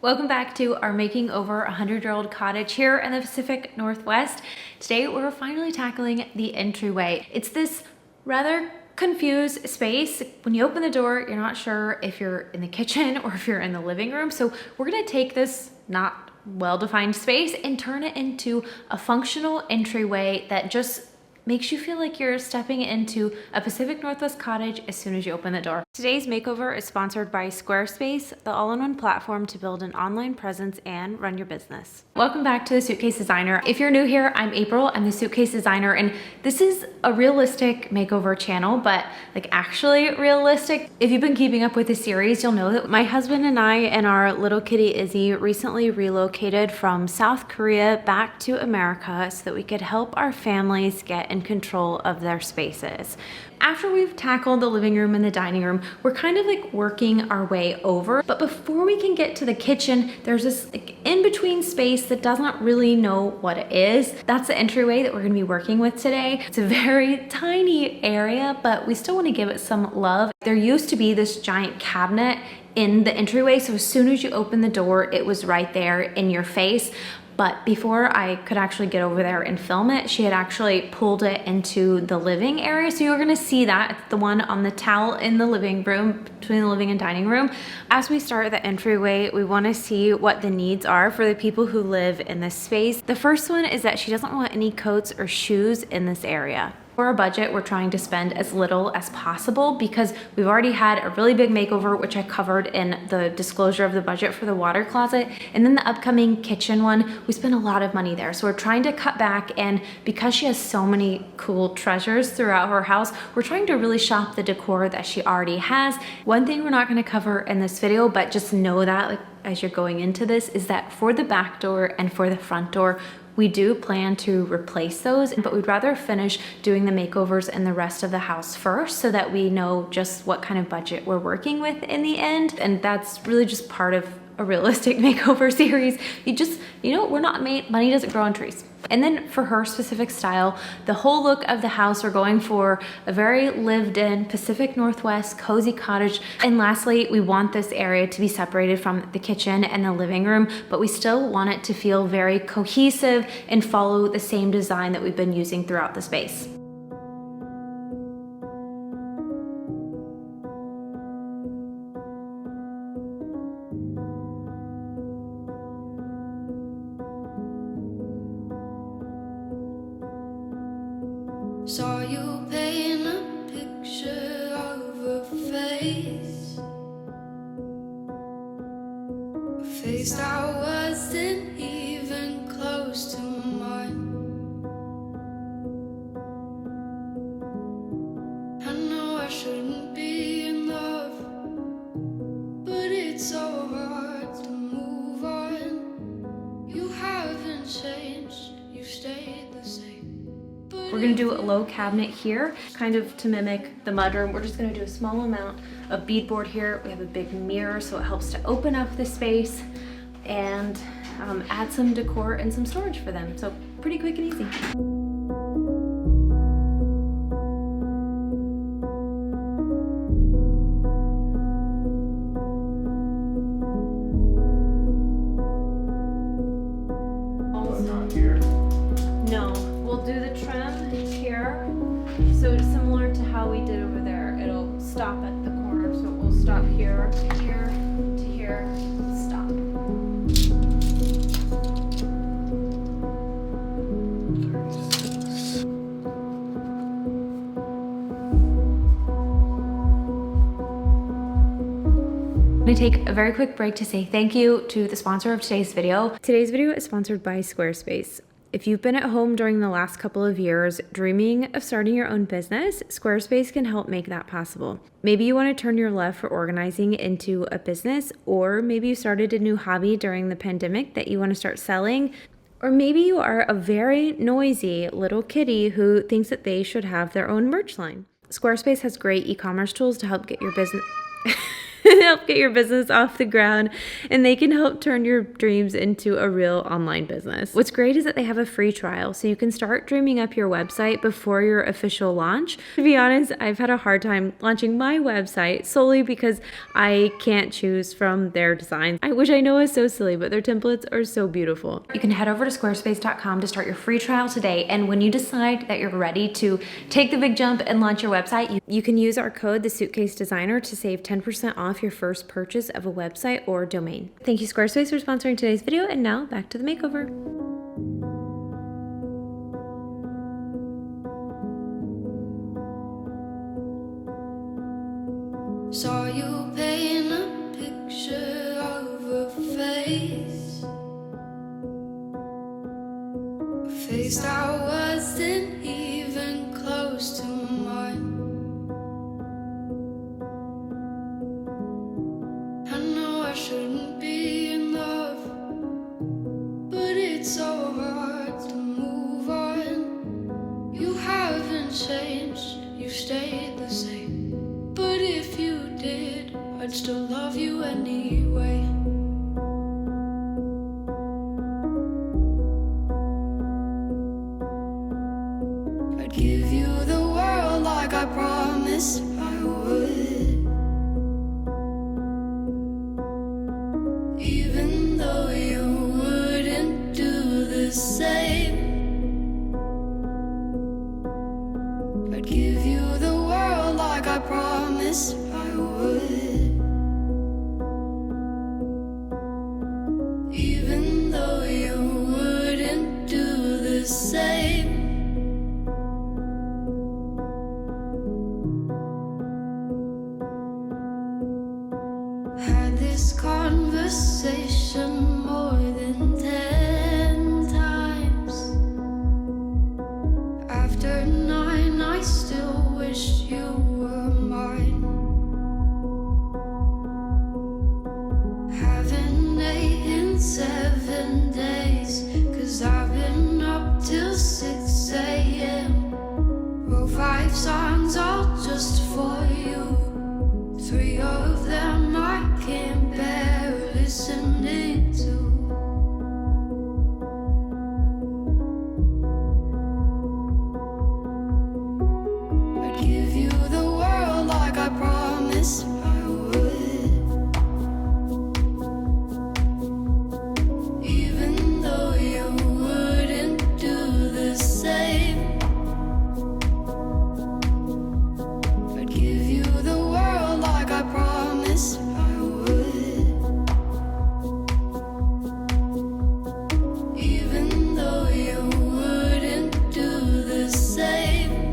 Welcome back to our making over a 100-year-old cottage here in the Pacific Northwest. Today we're finally tackling the entryway. It's this rather confused space. When you open the door, you're not sure if you're in the kitchen or if you're in the living room. So we're gonna take this not well-defined space and turn it into a functional entryway that just makes you feel like you're stepping into a Pacific Northwest cottage as soon as you open the door. Today's makeover is sponsored by Squarespace, the all-in-one platform to build an online presence and run your business. Welcome back to The Suitcase Designer. If you're new here, I'm April, I'm the Suitcase Designer, and this is a realistic makeover channel, but like actually realistic. If you've been keeping up with the series, you'll know that my husband and I and our little kitty Izzy recently relocated from South Korea back to America so that we could help our families get in control of their spaces. After we've tackled the living room and the dining room, we're kind of like working our way over. But before we can get to the kitchen, there's this like in-between space that doesn't really know what it is. That's the entryway that we're gonna be working with today. It's a very tiny area, but we still want to give it some love. There used to be this giant cabinet in the entryway, so as soon as you open the door, it was right there in your face. But before I could actually get over there and film it, she had actually pulled it into the living area. So you're gonna see that, it's the one on the towel in the living room, between the living and dining room. As we start the entryway, we wanna see what the needs are for the people who live in this space. The first one is that she doesn't want any coats or shoes in this area. For our budget, we're trying to spend as little as possible because we've already had a really big makeover, which I covered in the disclosure of the budget for the water closet. And then the upcoming kitchen one, we spent a lot of money there. So we're trying to cut back, and because she has so many cool treasures throughout her house, we're trying to really shop the decor that she already has. One thing we're not gonna cover in this video, but just know that like as you're going into this, is that for the back door and for the front door, we do plan to replace those, but we'd rather finish doing the makeovers in the rest of the house first so that we know just what kind of budget we're working with in the end. And that's really just part of a realistic makeover series. You know, we're not made, money doesn't grow on trees. And then for her specific style, the whole look of the house, we're going for a very lived in Pacific Northwest cozy cottage. And lastly, we want this area to be separated from the kitchen and the living room, but we still want it to feel very cohesive and follow the same design that we've been using throughout the space. Saw you paint a picture of a face, a face that wasn't even close to mine. I know I shouldn't be in love, but it's so hard to move on. You haven't changed, you stayed the same. We're gonna do a low cabinet here, kind of to mimic the mudroom. We're just gonna do a small amount of beadboard here. We have a big mirror, so it helps to open up the space and add some decor and some storage for them. So pretty quick and easy. No, we'll do the trim here. So it's similar to how we did over there. It'll stop at the corner. So we'll stop here, here, to here, stop. I'm gonna take a very quick break to say thank you to the sponsor of today's video. Today's video is sponsored by Squarespace. If you've been at home during the last couple of years dreaming of starting your own business, Squarespace can help make that possible. Maybe you want to turn your love for organizing into a business, or maybe you started a new hobby during the pandemic that you want to start selling, or maybe you are a very noisy little kitty who thinks that they should have their own merch line. Squarespace has great e-commerce tools to help get your business... help get your business off the ground, and they can help turn your dreams into a real online business. What's great is that they have a free trial, so you can start dreaming up your website before your official launch. To be honest, I've had a hard time launching my website solely because I can't choose from their designs, which I know is so silly, but their templates are so beautiful. You can head over to squarespace.com to start your free trial today, and when you decide that you're ready to take the big jump and launch your website, you can use our code, the Suitcase Designer, to save 10% off your first purchase of a website or domain. Thank you, Squarespace, for sponsoring today's video, and now back to the makeover. Saw you paint a picture of a face, a face that wasn't even close to mine. I know I shouldn't be in love, but it's so hard to move on. You haven't changed, you stayed the same. But if you did, I'd still love you anyway. I'd give you the world like I promised I would, even though you wouldn't do the same. I'd give you the world like I promised I would, even though you wouldn't do the same. Had this conversation more than 10 times. After 9, I still wish you were mine. Haven't ate in 7 days, 'cause I've been up till 6 a.m. Wrote 5 songs all just for you. 3 of them I can't bear listening to. I'd give you the world like I promised I would, even though you wouldn't do the same. I'd give you the world like I promised I would, even though you wouldn't do the same.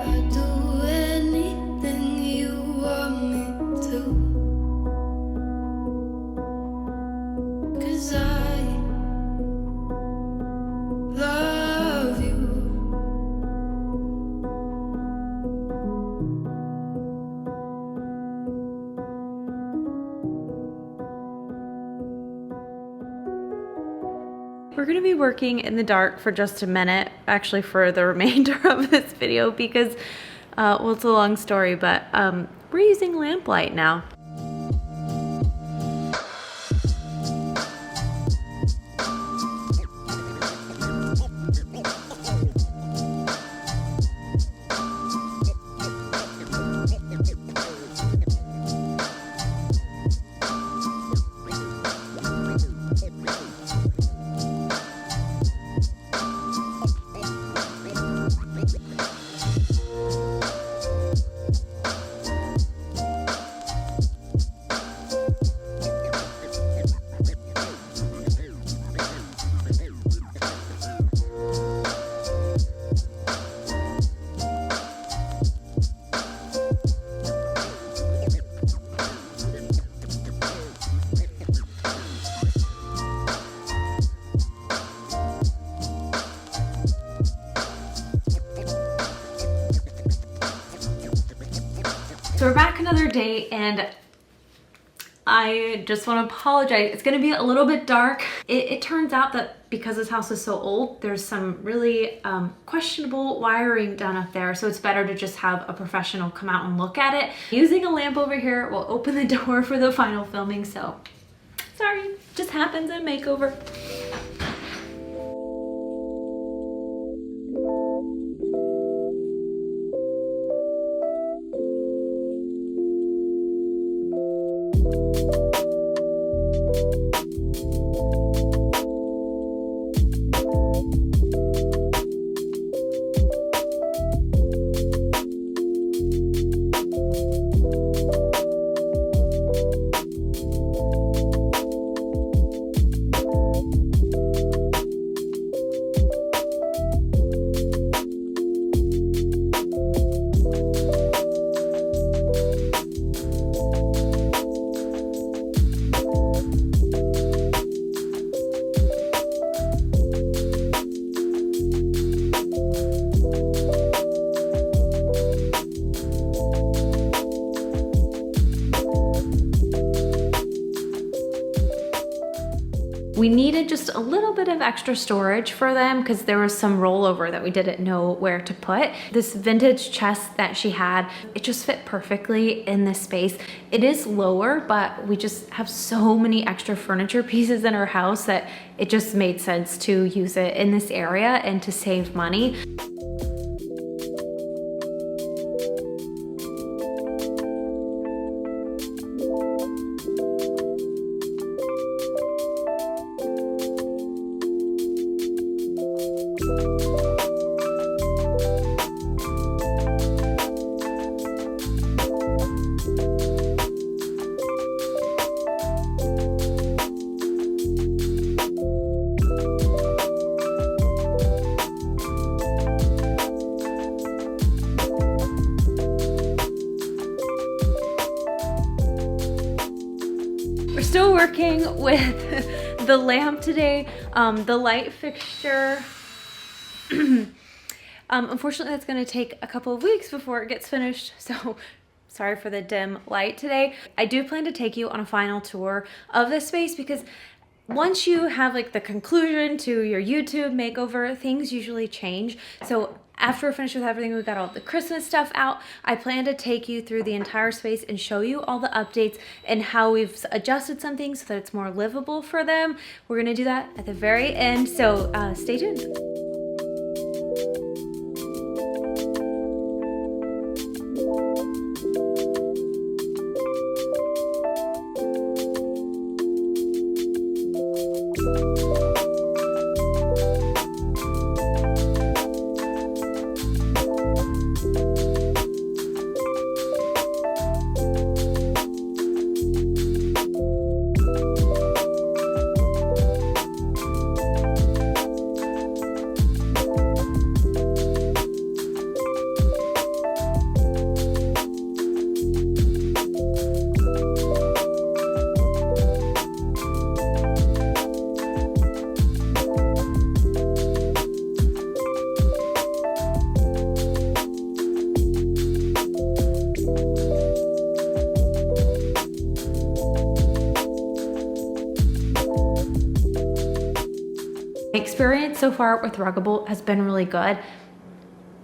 I'd do anything you want me to, 'cause I love you. We're gonna be working in the dark for just a minute, actually for the remainder of this video because, well, it's a long story, but we're using lamplight now. So we're back another day, and I just want to apologize. It's gonna be a little bit dark. It turns out that because this house is so old, there's some really questionable wiring done up there, so it's better to just have a professional come out and look at it. Using a lamp over here will open the door for the final filming, so sorry, just happens in a makeover. We needed just a little bit of extra storage for them because there was some rollover that we didn't know where to put. This vintage chest that she had, it just fit perfectly in this space. It is lower, but we just have so many extra furniture pieces in our house that it just made sense to use it in this area and to save money. We're still working with the lamp today. The light fixture, unfortunately that's gonna take a couple of weeks before it gets finished, so sorry for the dim light today. I do plan to take you on a final tour of this space because once you have like the conclusion to your YouTube makeover, things usually change. So after we're finished with everything, we got all the Christmas stuff out. I plan to take you through the entire space and show you all the updates and how we've adjusted some things so that it's more livable for them. We're gonna do that at the very end, so stay tuned. Experience so far with Ruggable has been really good,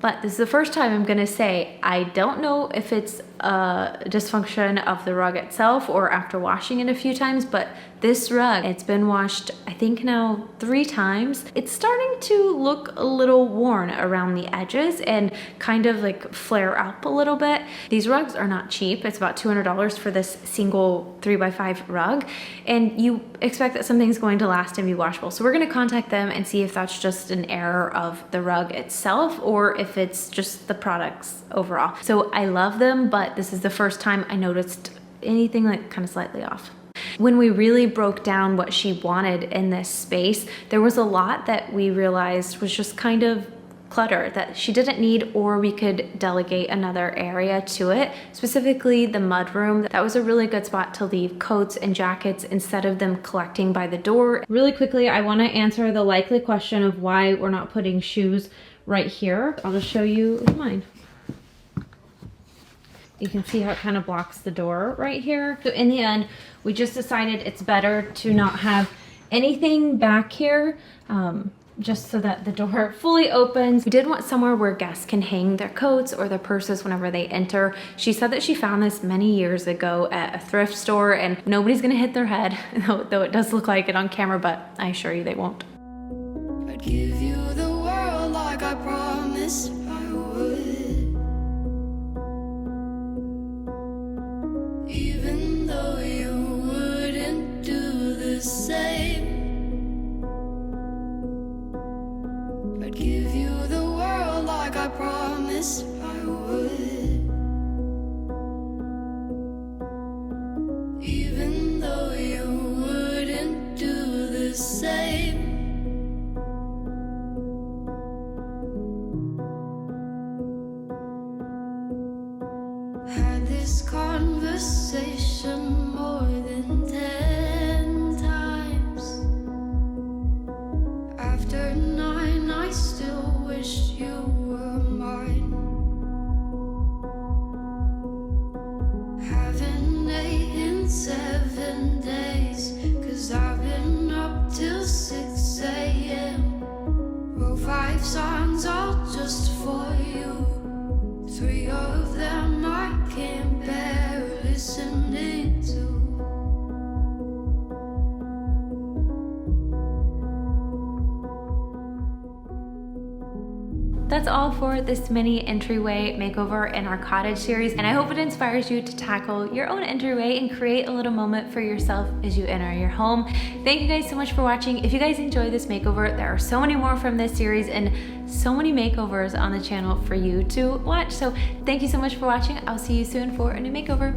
but this is the first time I'm gonna say I don't know if it's a dysfunction of the rug itself or after washing it a few times, but this rug, it's been washed I think now 3 times. It's starting to look a little worn around the edges and kind of like flare up a little bit. These rugs are not cheap. It's about $200 for this single 3x5 rug, and you expect that something's going to last and be washable. So we're gonna contact them and see if that's just an error of the rug itself or if it's just the products overall. So I love them, but this is the first time I noticed anything like kind of slightly off. When we really broke down what she wanted in this space, there was a lot that we realized was just kind of clutter that she didn't need, or we could delegate another area to it, specifically the mudroom. That was a really good spot to leave coats and jackets instead of them collecting by the door. Really quickly, I want to answer the likely question of why we're not putting shoes right here. I'll just show you mine. You can see how it kind of blocks the door right here. So in the end, we just decided it's better to not have anything back here, just so that the door fully opens. We did want somewhere where guests can hang their coats or their purses whenever they enter. She said that she found this many years ago at a thrift store, and nobody's gonna hit their head, though it does look like it on camera, but I assure you they won't. I'd give you the world like I promised I would. Even though you wouldn't do the same. I'd give you the world like I promised I would. Even though you wouldn't do the same. Had this conversation more than 10 times. After 9, I still wish you were mine. Haven't ate in 7 days, 'cause I've been up till 6 a.m. Wrote 5 songs all just for you. 3 of them I can't bear listening to. That's all for this mini entryway makeover in our cottage series, and I hope it inspires you to tackle your own entryway and create a little moment for yourself as you enter your home. Thank you guys so much for watching. If you guys enjoyed this makeover, there are so many more from this series and so many makeovers on the channel for you to watch. So thank you so much for watching. I'll see you soon for a new makeover.